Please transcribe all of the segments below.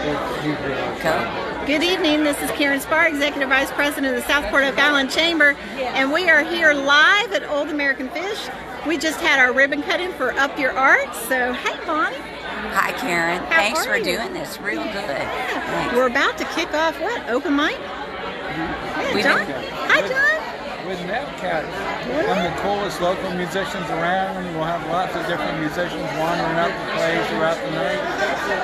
if you will. Go. Good evening. This is Karen Spar, Executive Vice President of the Southport Oak Island Chamber, and we are here live at Old American Fish. We just had our ribbon cutting for Up Your Arts. So, hey, Bonnie. Hi, Karen. Thanks for doing this. Real good. Yeah. We're about to kick off what? Open mic? Yeah, John. Hi, John. With Navcat, one of the coolest local musicians around. We'll have lots of different musicians wandering out the plays throughout the night.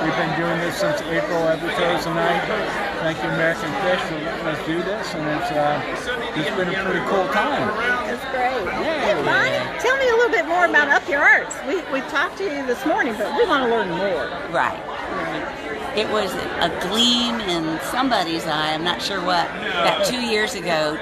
We've been doing this since April every Thursday night. Thank you, American Fish, for letting us do this, and it's been a pretty cool time. That's great. Hey, Bonnie, tell me a little bit more about Up Your Arts. We talked to you this morning, but we want to learn more. Right. It was a gleam in somebody's eye, I'm not sure what, about 2 years ago.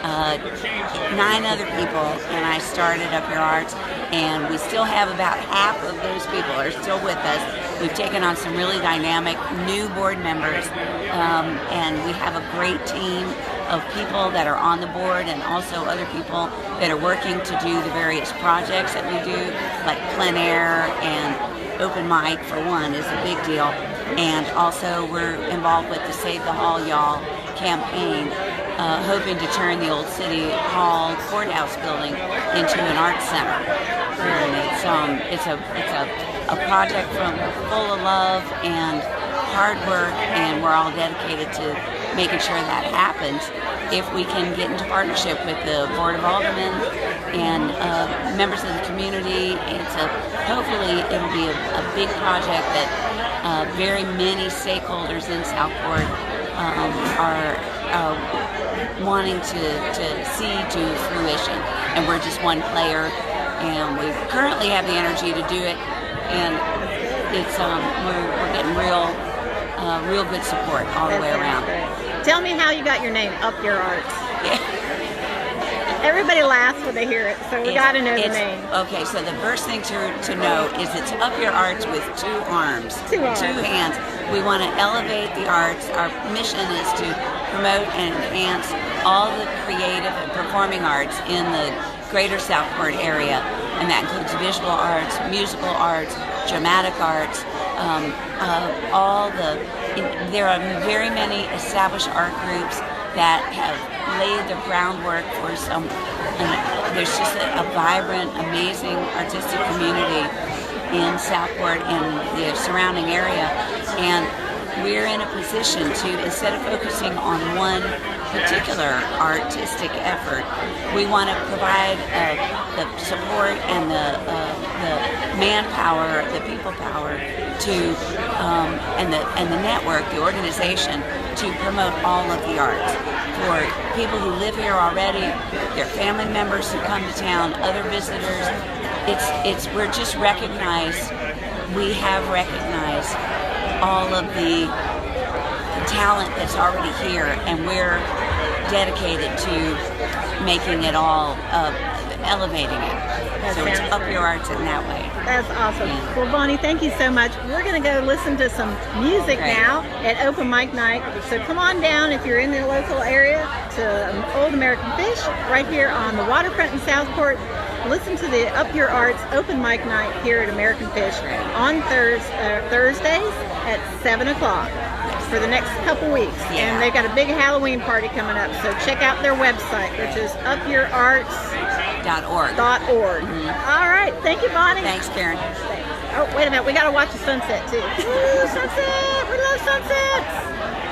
9 other people and I started Up Your Arts, and we still have about half of those people are still with us. We've taken on some really dynamic new board members, and we have a great team of people that are on the board and also other people that are working to do the various projects that we do, like plein air and open mic for one is a big deal, and also we're involved with the Save the Hall Y'all campaign, hoping to turn the old City Hall courthouse building into an arts center. And it's a project full of love and hard work, and we're all dedicated to making sure that happens. If we can get into partnership with the Board of Aldermen and members of the community, hopefully it'll be a big project that very many stakeholders in Southport are wanting to see to fruition, and we're just one player, and we currently have the energy to do it, and it's we're getting real good support all the way around. Tell me how you got your name, Up Your Arts. Everybody laughs when they hear it, so we got to know the name. Okay, so the first thing to know is it's Up Your Arts with 2 arms, 2 hands. We want to elevate the arts. Our mission is to promote and enhance all the creative and performing arts in the greater Southport area, and that includes visual arts, musical arts, dramatic arts, there are very many established art groups that have laid the groundwork for there's just a vibrant, amazing artistic community in Southport and the surrounding area, and we're in a position to, instead of focusing on one particular artistic effort, we want to provide the support and the manpower, the people power to and the network, the organization, to promote all of the arts for people who live here already, their family members who come to town, other visitors. We're just recognized. We have recognized all of the talent that's already here, and we're dedicated to making it all, elevating it. So it's Up Your Arts in that way. That's awesome. Yeah. Well, Bonnie, thank you so much. We're going to go listen to some music now at Open Mic Night. So come on down if you're in the local area to Old American Fish right here on the waterfront in Southport. Listen to the Up Your Arts Open Mic Night here at American Fish on Thursdays at 7 o'clock for the next couple weeks. Yeah. And they've got a big Halloween party coming up, so check out their website, which is upyourarts.org. All right, thank you, Bonnie. Thanks, Karen. Oh, wait a minute, we got to watch the sunset too. Ooh, sunset! We love sunset!